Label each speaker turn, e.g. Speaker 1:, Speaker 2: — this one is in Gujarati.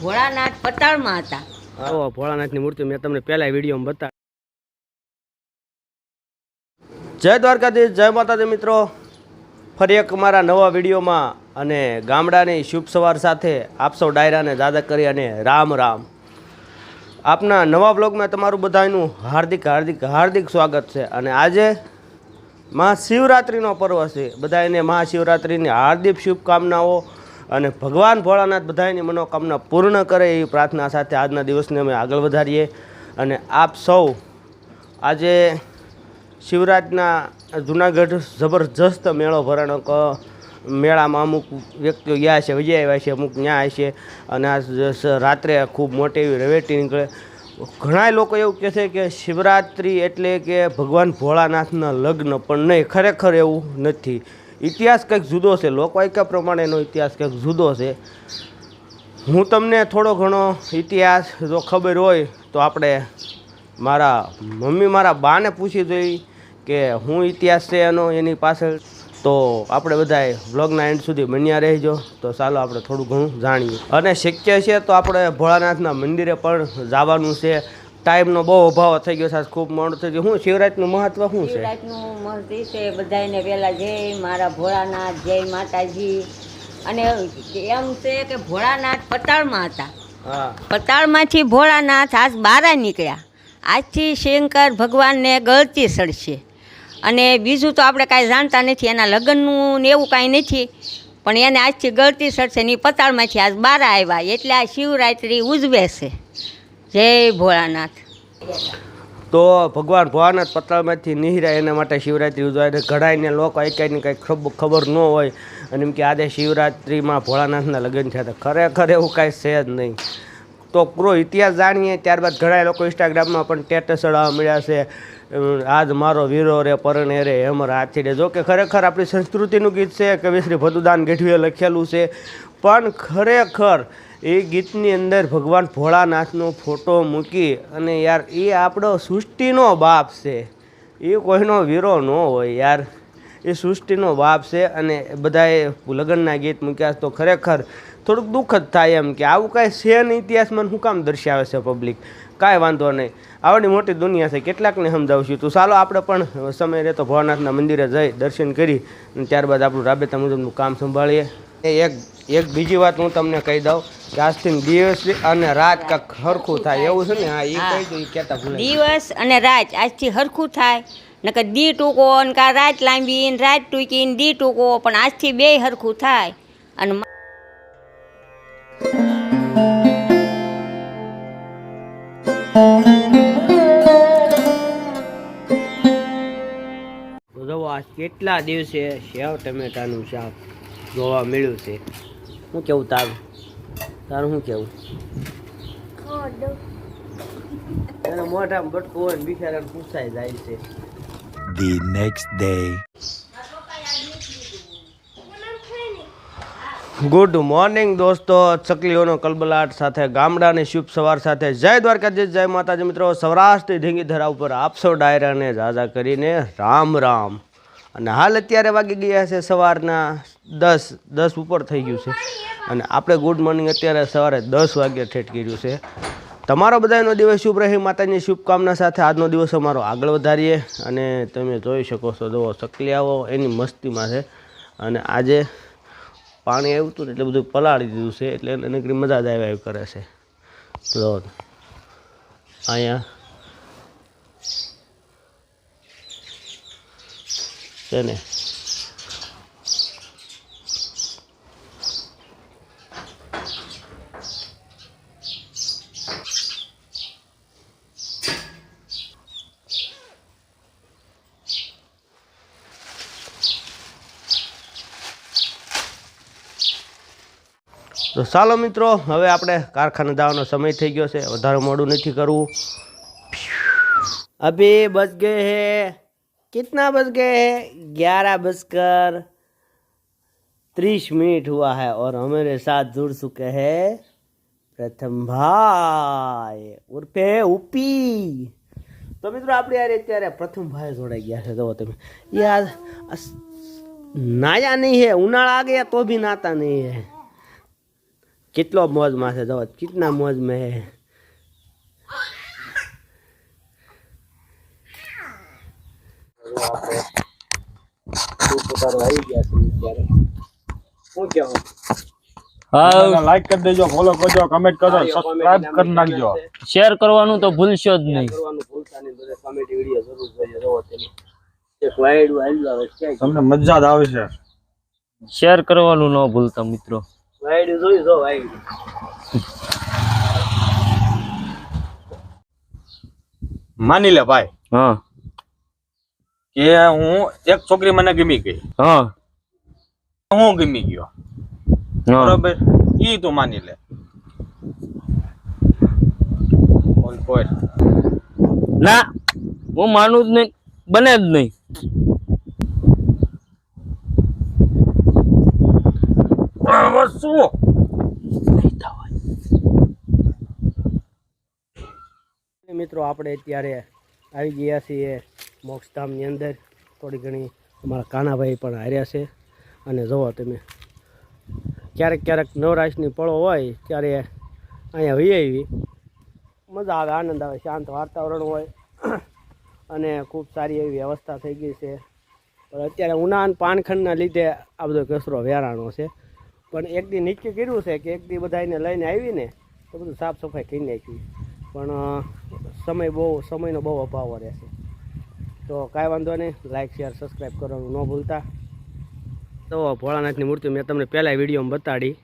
Speaker 1: ભોળાનાથ પતાળમાં હતા.
Speaker 2: ભોળાનાથની મૂર્તિ મેં તમને પહેલા વિડીયોમાં બતાવી. જય દ્વારકાધીશ, જય માતાજી મિત્રો. ફરી એક મારા નવા વિડીયોમાં અને ગામડાની શુભ સવાર સાથે આપ સૌ ડાયરાને દાદા કરી અને રામ રામ. આપના નવા બ્લોગમાં તમારું બધાનું હાર્દિક હાર્દિક હાર્દિક સ્વાગત છે. અને આજે મહાશિવરાત્રિનો પર્વ છે. બધાને મહાશિવરાત્રિની હાર્દિક શુભકામનાઓ અને ભગવાન ભોળાનાથ બધાની મનોકામના પૂર્ણ કરે એવી પ્રાર્થના સાથે આજના દિવસને અમે આગળ વધારીએ. અને આપ સૌ આજે શિવરાજના જુનાગઢ જબરજસ્ત મેળો ભરાણો મેળામાં અમુક વ્યક્તિઓ ગયા છે, વિજય આવ્યા છે, અમુક ત્યાં છે. અને આ રાત્રે ખૂબ મોટી એવી રવેટી નીકળે. ઘણા લોકો એવું કહે છે કે શિવરાત્રિ એટલે કે ભગવાન ભોળાનાથના લગ્ન, પણ નહીં, ખરેખર એવું નથી. ઇતિહાસ કંઈક જુદો છે, લોકવાયકા પ્રમાણેનો ઇતિહાસ કંઈક જુદો છે. હું તમને થોડો ઘણો ઇતિહાસ જો ખબર હોય તો આપણે મારા બાને પૂછી જોઈ કે હું ઇતિહાસ છે એનો એની પાછળ. તો આપણે બધાએ વ્લોગના એન્ડ સુધી બન્યા રહેજો. તો ચાલો આપણે થોડું ઘણું જાણીએ. અને શક્ય છે તો આપણે ભોળાનાથના મંદિરે પણ જવાનું છે. ટાઈમનો બહુ અભાવ થઈ ગયો છે, ખૂબ મોડું થઈ ગયું. શું શિવરાત્રિનું મહત્વ શું છે?
Speaker 1: શિવરાત્રિનું મહત્વ છે બધાને પહેલાં જય મારા ભોળાનાથ, જય માતાજી. અને એમ છે કે ભોળાનાથ પતાળમાં હતા. પતાળમાંથી ભોળાનાથ આજ બારા નીકળ્યા. આજથી શંકર ભગવાનને ગળતી સડશે. અને બીજું તો આપણે કાંઈ જાણતા નથી, એના લગ્નનું ને એવું કાંઈ નથી, પણ એને આજથી ગળતી સડશે ને પતાળમાંથી આજ બારા આવ્યા, એટલે આ શિવરાત્રિ ઉજવે છે. જય ભોળાનાથ.
Speaker 2: તો ભગવાન ભોળાનાથ પતાળમાંથી નિહરાય એના માટે શિવરાત્રિ ઉજવાય. ઘડાઈને લોકો એકાઈની કંઈ ખબર ન હોય અને એમ કે આજે શિવરાત્રિમાં ભોળાનાથના લગ્ન થયા હતા. ખરેખર એવું કાંઈ છે જ નહીં. તો પૂરો ઇતિહાસ જાણીએ. ત્યારબાદ ઘણા લોકો ઇન્સ્ટાગ્રામમાં પણ સ્ટેટસ ચડાવવા મળ્યા છે, આજ મારો વીરો રે પરણે રે હેમર હાથી રે. જો કે ખરેખર આપણી સંસ્કૃતિનું ગીત છે, કવિ શ્રી ભદુદાન ગઢવીએ લખેલું છે. પણ ખરેખર એ ગીતની અંદર ભગવાન ભોળાનાથનો ફોટો મૂકી અને યાર એ આપણો સૃષ્ટિનો બાપ છે, એ કોઈનો વીરો ન હોય યાર, એ સૃષ્ટિનો બાપ છે. અને બધાએ લગ્નના ગીત મૂક્યા તો ખરેખર થોડુંક દુઃખ જ થાય એમ કે આવું કાંઈ છે ને ઇતિહાસમાં શું કામ દર્શાવે છે પબ્લિક. કાંઈ વાંધો નહીં, આવડી મોટી દુનિયા છે, કેટલાકને સમજાવશું. તો ચાલો આપણે પણ સમય રહેતો ભોળાનાથના મંદિરે જઈ દર્શન કરી અને ત્યારબાદ આપણું રાબેતા મુજબનું કામ સંભાળીએ. એક બીજી વાત હું તમને કહી દઉં કે આજથી દિવસ અને રાત કાંઈક હરખું થાય એવું છે ને. હા, એ કહી દઉં, કહેતા ભૂલાય.
Speaker 1: દિવસ અને રાત આજથી હરખું થાય, નકર દી ટૂંકો ને કાં રાત લાંબી ને રાત ટૂંકી ને દી ટૂંકો, પણ આજથી બે હરખું થાય. અને
Speaker 2: જુઓ આ કેટલા દિવસે સેવ ટમેટાનું શાક જોવા મળ્યું છે. શું કેવું તારું શું કેવું? એના મોઢામાં બટકું હોય ને બિચારાને પૂછાઈ જાય છે.
Speaker 3: The next day.
Speaker 2: Good morning દોસ્તો. ચકલીઓનો કલબલાટ સાથે ગામડાની શુભ સવાર સાથે જય દ્વારકાધીશ, જય માતાજી મિત્રો. સૌરાષ્ટ્રની ધીંગી ધરા ઉપર આપ સૌ ડાયરાને જાજા કરીને રામ રામ. અને હાલ અત્યારે વાગી ગયા છે સવારના 10 ઉપર થઈ ગયું છે. અને આપણે ગુડ મોર્નિંગ અત્યારે સવારે 10 વાગ્યે ઠેઠ કર્યું છે. તમારો બધાનો દિવસ શુભ રહે માતાજીની શુભકામના સાથે આજનો દિવસ અમારો આગળ વધારીએ. અને તમે જોઈ શકો છો, જુઓ ચકલીયાઓ એની મસ્તીમાં છે. અને આજે પાણી આવ્યું હતું ને એટલે બધું પલાળી દીધું છે, એટલે એને નકરી મજા જ આવ્યા કરે છે. તો અહીંયા છે ને તો ચાલો મિત્રો, હવે આપણે કારખાને જવાનો સમય થઈ ગયો છે. વધારે મોડું નથી કરવું. અભી બજ ગए હે, कितना बज गए हैं? 11:30 हुआ है और हमारे साथ जुड़ चुके हैं प्रथम भाई उर्फे उपी. तो मित्रों આપણે યાર અત્યારે પ્રથમ ભાઈ જોડાઈ ગયા છે. જો તમે યાર नाया नहीं है, उनाड़ा आ गया तो भी नाता नहीं है. કેટલો મોજમાં છે, જો કેટલા મોજમાં હે.
Speaker 4: લાઈક કરી દેજો, ફોલો કરજો, કમેન્ટ કરજો, સબસ્ક્રાઇબ કરી નાખજો,
Speaker 5: શેર કરવાનું તો ભૂલશો જ નહીં.
Speaker 4: તમને મજા જ આવશે.
Speaker 5: શેર કરવાનું ન ભૂલતા મિત્રો.
Speaker 4: માની લે ભાઈ
Speaker 5: હા
Speaker 4: કે હું એક છોકરી મને ગમી ગઈ,
Speaker 5: હા
Speaker 4: હું ગમી ગયો,
Speaker 5: હા
Speaker 4: બરોબર, ઈ તું માની લે. બોલ કોઈ
Speaker 5: ના હું માનું જ નહીં, બને જ નહીં.
Speaker 4: શું
Speaker 2: મિત્રો આપણે અત્યારે આવી ગયા છીએ મોક્ષધામની અંદર. થોડી ઘણી અમારા કાનાભાઈ પણ હાર્યા છે. અને જુઓ તમે, ક્યારેક ક્યારેક નવરાશની પળો હોય ત્યારે અહીંયા વહી આવી મજા આવે, આનંદ આવે, શાંત વાતાવરણ હોય અને ખૂબ સારી એવી વ્યવસ્થા થઈ ગઈ છે. પણ અત્યારે ઉનાળા પાનખંડના લીધે આ બધો કચરો વેરાણો છે. પણ એક દી નક્કી કર્યું છે કે એક દી બધાને લઈને આવીને તો બધું સાફ સફાઈ કરી નાખી. પણ સમયનો બહુ અભાવ રહેશે. તો કાંઈ વાંધો નહીં, લાઇક શેર સબસ્ક્રાઈબ કરવાનું ન ભૂલતા. તો ભોળાનાથની મૂર્તિ મેં તમને પહેલાં વિડીયોમાં બતાડી.